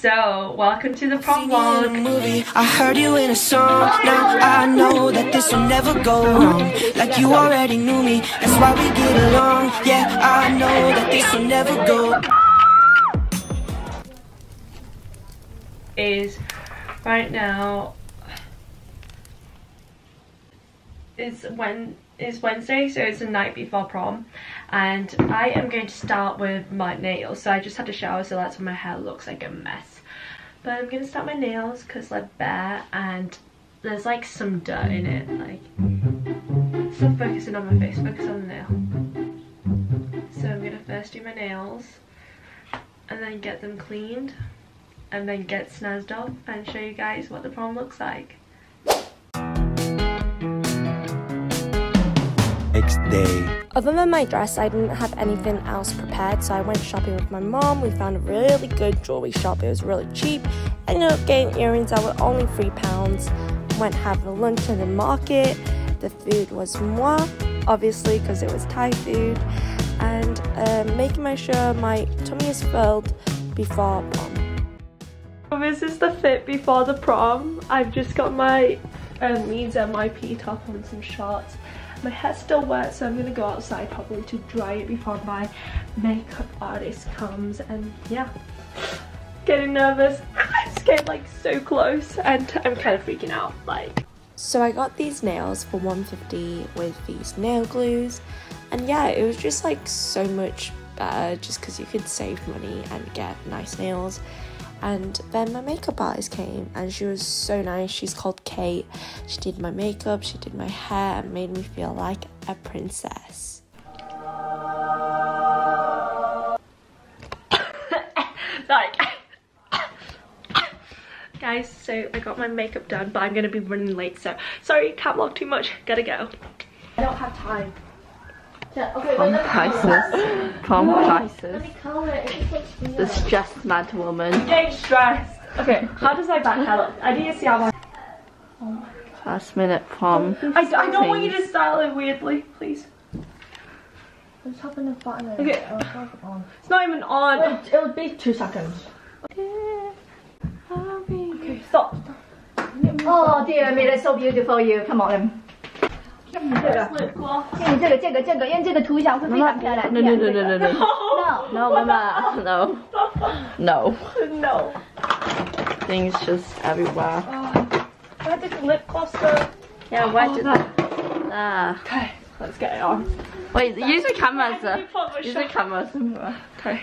So, welcome to the prom vlog. I heard you in a song. Now I know that this will never go wrong. Like you already knew me, that's why we get along. Yeah, I know that this will never go. Is right now it's Wednesday, so it's the night before prom, and I am going to start with my nails. So I just had a shower, so that's why my hair looks like a mess. But I'm gonna start my nails because they're bare and there's like some dirt in it. Like, stop focusing on my face, focus on the nail. So I'm gonna first do my nails and then get them cleaned and then get snazzed up and show you guys what the prom looks like. Next day. Other than my dress, I didn't have anything else prepared, so I went shopping with my mom. We found a really good jewelry shop. It was really cheap. Ended up getting earrings that were only £3. Went having lunch in the market. The food was moi, obviously, because it was Thai food. And making sure my tummy is filled before prom. This is the fit before the prom. I've just got my Leeds MYP top on, some shorts. My hair's still wet, so I'm gonna go outside probably to dry it before my makeup artist comes. And yeah, getting nervous. It's getting like so close and I'm kind of freaking out. Like, so I got these nails for $1.50 with these nail glues, and yeah, it was just like so much better just because you could save money and get nice nails. And then my makeup artist came and she was so nice. She's called Kate. She did my makeup, she did my hair, and made me feel like a princess. like, guys, so I got my makeup done, but I'm gonna be running late, so sorry, can't vlog too much, gotta go. I don't have time. Okay, prom prices. The stressed mad woman. Getting stressed. Okay, how does my back hair look? I need to see how my... Oh my god. Last minute prom. I don't want you to style it weirdly, please. Just having a button. Okay. It's not even on. It would be 2 seconds. Okay, stop. Oh dear me, that's so beautiful you. Come on. 这个，因为这个图像会非常漂亮。No. No, Mama. No. No. No. Things just everywhere. Where did the lip gloss go? Yeah, where did that? Okay, let's get it on. Wait, use the camera. Use the camera. Okay.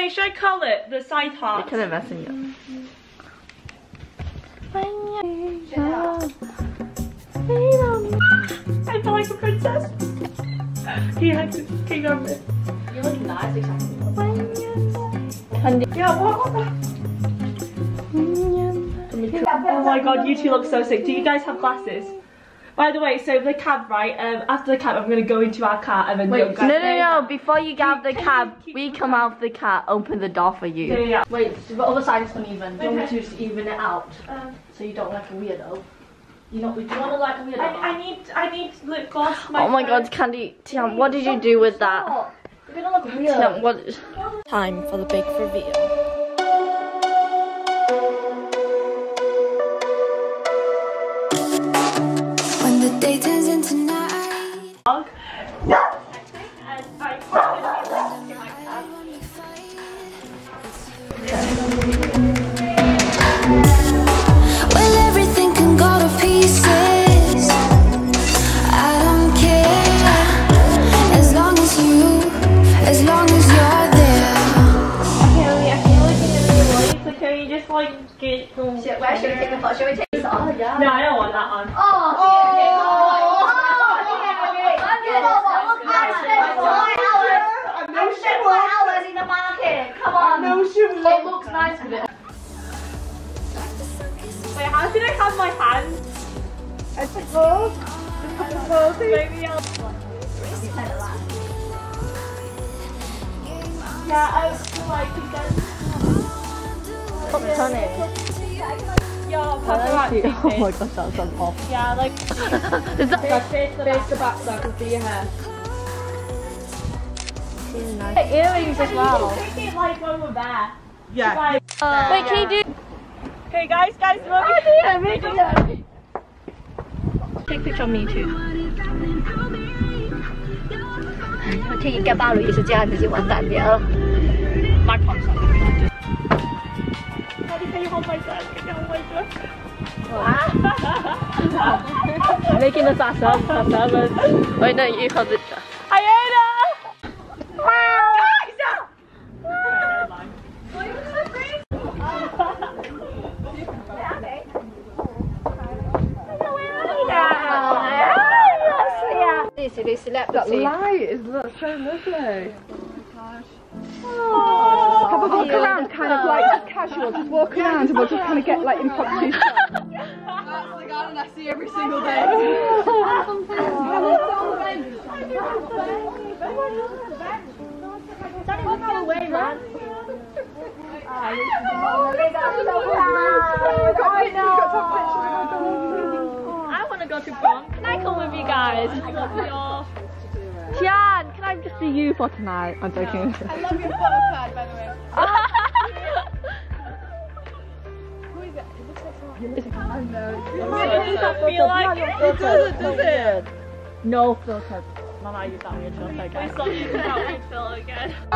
Should I call it the side part? You're kind of messing up. I feel like a princess. Can you go a bit? You look nice, exactly. Yeah, what? Oh my god, you two look so sick. Do you guys have glasses? By the way, so the cab, right? After the cab, I'm gonna go into our car and then wait. No. Before you get out of the cab, we come out of the car, open the door for you. Yeah. Wait, the other side is uneven. Do you want me to even it out so you don't look like a weirdo? You know, do you want to like a weirdo? I need lip gloss. Oh my god, Candy, Tian, what did you do with that? You're gonna look weird. Tian, what? Time for the big reveal. When the day turns into night. Well, everything can go to pieces. I don't care. As long as you're there. I can't look in the light, so can you just like get... Where should we take a photo? Should we take this off? Yeah. No, I don't want that on. It looks nice with it. Wait, how did I have my hand? I suppose. Maybe I'll... Yeah, I feel like you guys... Turn it. Yeah, paparazzi. Oh my gosh, that's so off. Yeah, like... Is that... Face the back so I can see your hair. Earrings as well. Take it like when we're there. Yeah. Wait, can you do? Okay, guys, look. Take a picture of me too. 这应该巴鲁也是这样子就完蛋掉了。 My palms are Can you hold my dress? Can you hold my dress? Making the sass up. Wait, no, you hold it. Iona! That light is so lovely. Have a walk around, kind of like just casual, just walk around and we'll just kind of get like impromptu shots. That's the garden I see every single day. I want to go to prom. Can I come with you guys? Tian, can I just see you for tonight? I'm joking. I love your photo card, by the way. Who is it? It looks like someone. I know. Does it? No filter. Mama, I use that weird filter again. I saw you use that weird filter again. I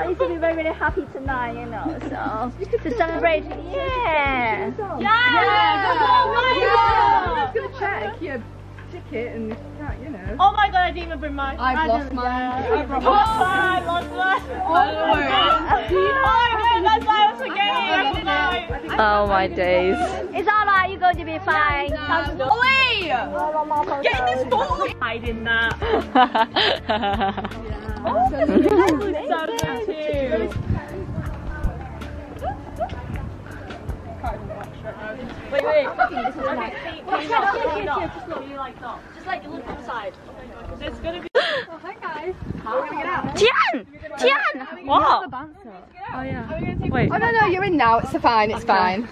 used to be very, very happy tonight, you know, so to celebrate. Yeah. Yeah. Just gonna check your ticket and you know. Oh my god, I didn't even bring mine. I've lost mine. I lost mine. Oh my god, that's why I was forgetting. Oh my days. It's alright, you're going to be fine. Get in this ball! Hiding that. Wait. Just like look inside. It's gonna be. Oh, hi guys. How are we gonna get out? Tian! What? Oh yeah. Wait. Oh no, you're in now. It's fine. It's fine.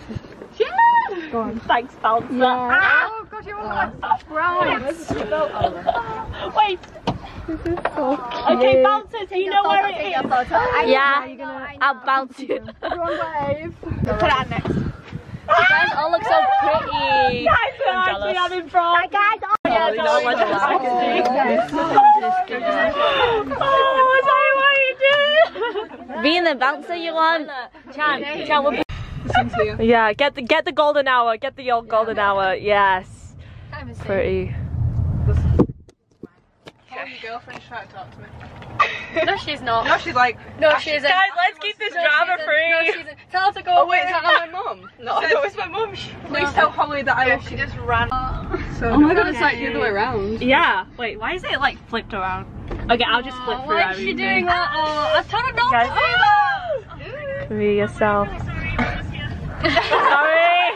Go on. Thanks, bouncer. Yeah. Oh god, you're all like soft ground. Wait. This is so cute. Okay, bouncers, do you know where it is? Yeah, I'll bounce you. Everyone wave. Put it on next. You guys all look so pretty. Guys, we're actually having prom. Hi guys. Being the bouncer you want? Chan, we'll yeah, get the golden hour. Get the old golden hour. Yes. Pretty. Your girlfriend's trying to talk to me. No, she's not. No, she's like. No, she isn't. Guys, let's keep this drama free. No, she isn't. Tell her to go. Oh wait, is that not my mum? No, no, it's my mum. Please tell Holly that I. She just ran. Oh my god, it's like the other way around. Yeah. Wait, why is it like flipped around? Okay, I'll just flip through. Why is she doing that? Oh, I've told her not Guys, to do that. Be yourself. Sorry.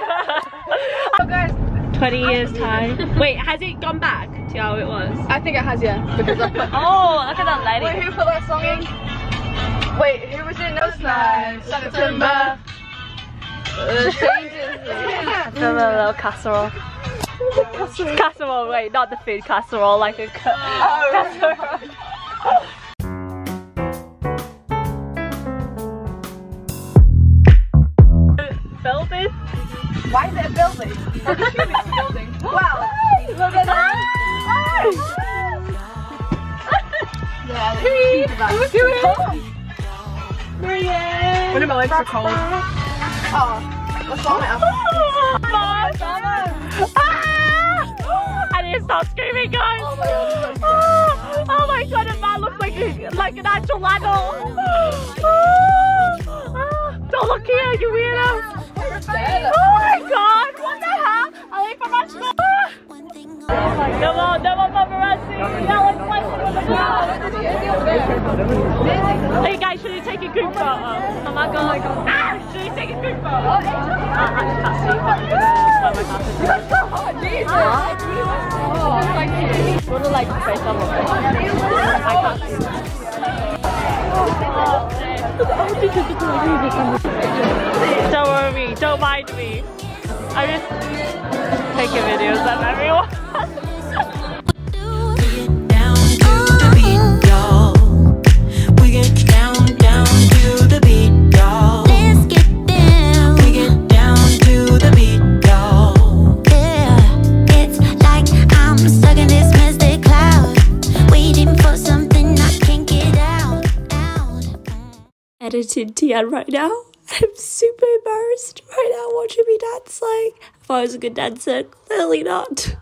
Oh guys. 20 years time. Wait, has it gone back to how it was? I think it has, yeah. Because I put. Oh, look at that lady. Wait, who put that song in? Wait, who was in those lives? September. The changes. The little casserole. Casserole, wait, not the food casserole, like a casserole. Building? Why is it a building? I assume it's a building. Wow. Look at that. Yeah, who's doing it? One of my legs are cold. Oh, let's warm it up. I need to stop screaming, guys. Oh my god, that man looks like an actual adult. Don't look here, you weirdo. Oh my god, what the hell? Are they from our school? Come on, no more paparazzi. Hey guys, should we take a group photo? Oh my god. Ah, should we take a group photo? I can't see. What do like face on the face? I can't see. Don't worry, don't mind me. I'm just taking videos of everyone. We get down to the Edited Tian right now. I'm super embarrassed right now watching me dance. Like, if I was a good dancer, clearly not.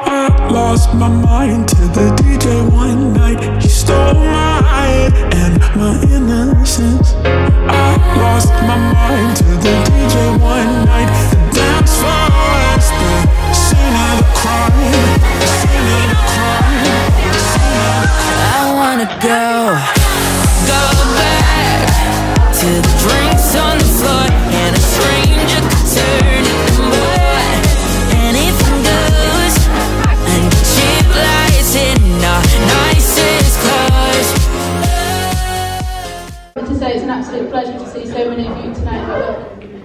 I lost my mind to the DJ one night. He stole my heart and my innocence. I lost my mind to the DJ one night. The dance floor was the scene of the crime. The scene of the crime. The scene of the crime. I wanna go back to the drinks on the floor, and a stranger could turn it to mud. Anything goes, and cheap lights in our nicest cars. To say it's an absolute pleasure to see so many of you tonight who are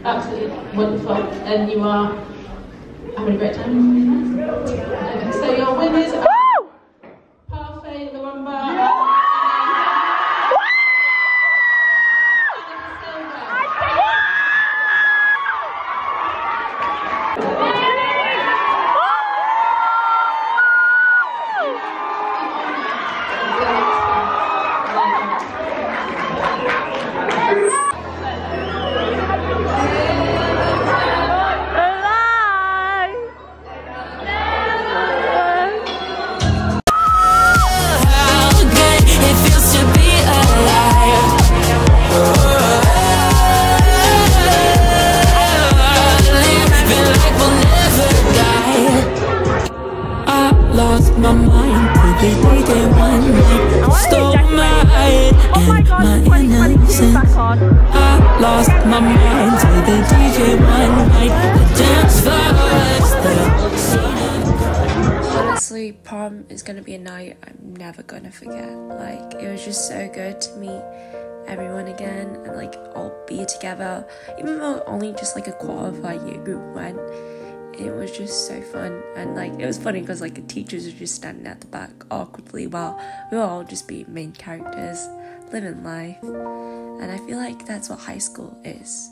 absolutely wonderful, and you are having a great time. So your winners are Parfait, the Rumba. My mind to the DJ one night. Stole my heart and my innocence. I lost my mind to the DJ one night. The dance floor was the Honestly, prom is gonna be a night I'm never gonna forget. Like, it was just so good to meet everyone again and like all be together. Even though only just like a quarter of our year group went, it was just so fun. And like, it was funny because like the teachers were just standing at the back awkwardly while we were all just being main characters, living life. And I feel like that's what high school is.